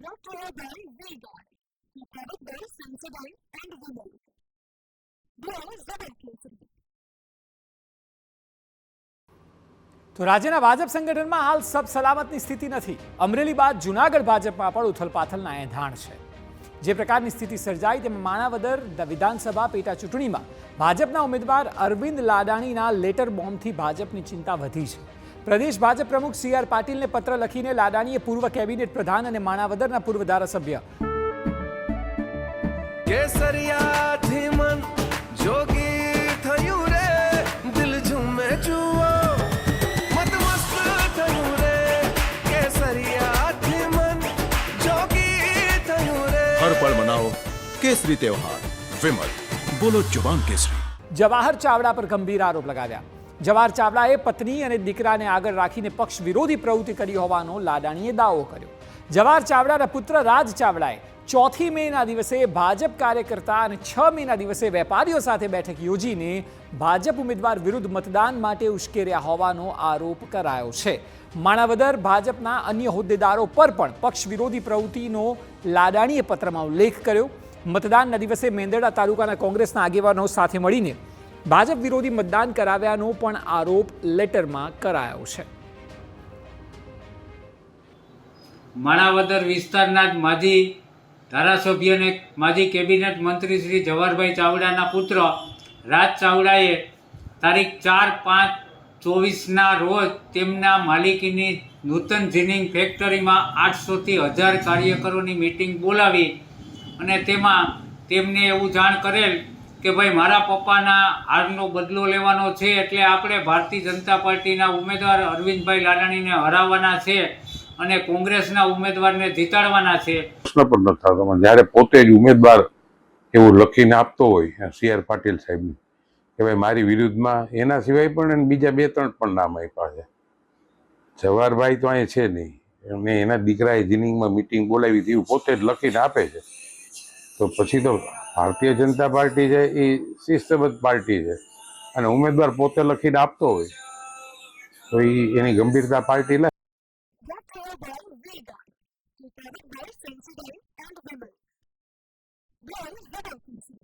brought to you by VGuard, the product by Sensodyne and Vimal. Blue Zebra. તો રાજ્યના ભાજપ સંગઠનમાં હાલ સબ સલામતની સ્થિતિ નથી. અમરેલી બાદ જૂનાગઢ ભાજપમાં પણ ઉથલપાથલના એંધાણ છે. જે પ્રકારની સ્થિતિ સર્જાઈ તેમાં માણાવદર વિધાનસભા પેટા ચૂંટણીમાં ભાજપના ઉમેદવાર અરવિંદ લાડાણીના લેટર બોમ્બથી ભાજપની ચિંતા વધી છે. પ્રદેશ ભાજપ પ્રમુખ CR પાટીલને પત્ર લખીને લાડાણીએ પૂર્વ કેબિનેટ પ્રધાન અને માણાવદરના પૂર્વ ધારાસભ્ય કેસરિયાથી મન જોગી થયું રે, દિલ ઝૂમે જુઓ મત મસ્ત થયું રે, કેસરિયાથી મન જોગી થયું રે. હર પળ મનાવો કેસરી તહેવાર. વિમલ, બોલો જવાન કેસરી. જવાહર ચાવડા પર ગંભીર આરોપ લગાવ્યા. જવાહર ચાવડાએ પત્ની અને દીકરાને આગળ રાખીને પક્ષ વિરોધી પ્રવૃત્તિ કરી હોવાનો લાડાણીએ દાવો કર્યો. જવાહર ચાવડાના પુત્ર રાજ ચાવડાએ 4 મેના દિવસે ભાજપ કાર્યકર્તા અને 6 મેના દિવસે વેપારીઓ સાથે બેઠક યોજીને ભાજપ ઉમેદવાર વિરુદ્ધ મતદાન માટે ઉશ્કેર્યા હોવાનો આરોપ કરાયો છે. માણાવદર ભાજપના અન્ય હોદ્દેદારો પર પણ પક્ષ વિરોધી પ્રવૃત્તિનો લાડાણીએ પત્રમાં ઉલ્લેખ કર્યો. મતદાનના દિવસે મેંદરડા તાલુકાના કોંગ્રેસના આગેવાનો સાથે મળીને ભાજપ વિરોધી મતદાન કરાવ્યાનો પણ આરોપ લેટરમાં કરાયો છે. માણાવદર વિસ્તારના જ માજી ધારાસભ્ય અને માજી કેબિનેટ મંત્રી શ્રી જવાહરભાઈ ચાવડાના પુત્ર રાજ ચાવડાએ તારીખ 4/5/24ના રોજ તેમના માલિકીની નૂતન જીનિંગ ફેક્ટરીમાં 800થી 1000 કાર્યકરોની મિટિંગ બોલાવી અને તેમાં તેમને એવું જાણ કરેલ કે ભાઈ મારા પપ્પાના હારનો બદલો લેવાનો છે, એટલે આપણે ભારતીય જનતા પાર્ટીના ઉમેદવાર અરવિંદભાઈ લાડાણીને હરાવવાના છે અને કોંગ્રેસના ઉમેદવારને જીતાડવાના છે. પ્રશ્ન પણ ન થતો. જ્યારે પોતે જ ઉમેદવાર એવું લખીને આપતો હોય CR પાટીલ સાહેબને કે ભાઈ મારી વિરુદ્ધમાં, એના સિવાય પણ બીજા 2-3 પણ નામ આપ્યા છે. જવાહરભાઈ તો અહીંયા છે નહીં, અને એના દીકરાએ જીનિંગમાં મિટિંગ બોલાવી હતી પોતે જ લખીને આપે છે. તો પછી તો ભારતીય જનતા પાર્ટી છે એ શિસ્તબદ્ધ પાર્ટી છે, અને ઉમેદવાર પોતે લખીને આપતો હોય તો એની ગંભીરતા પાર્ટી લે. Brought to you by VGuard, the product by Sensodyne and Vimal. Blue Zebra.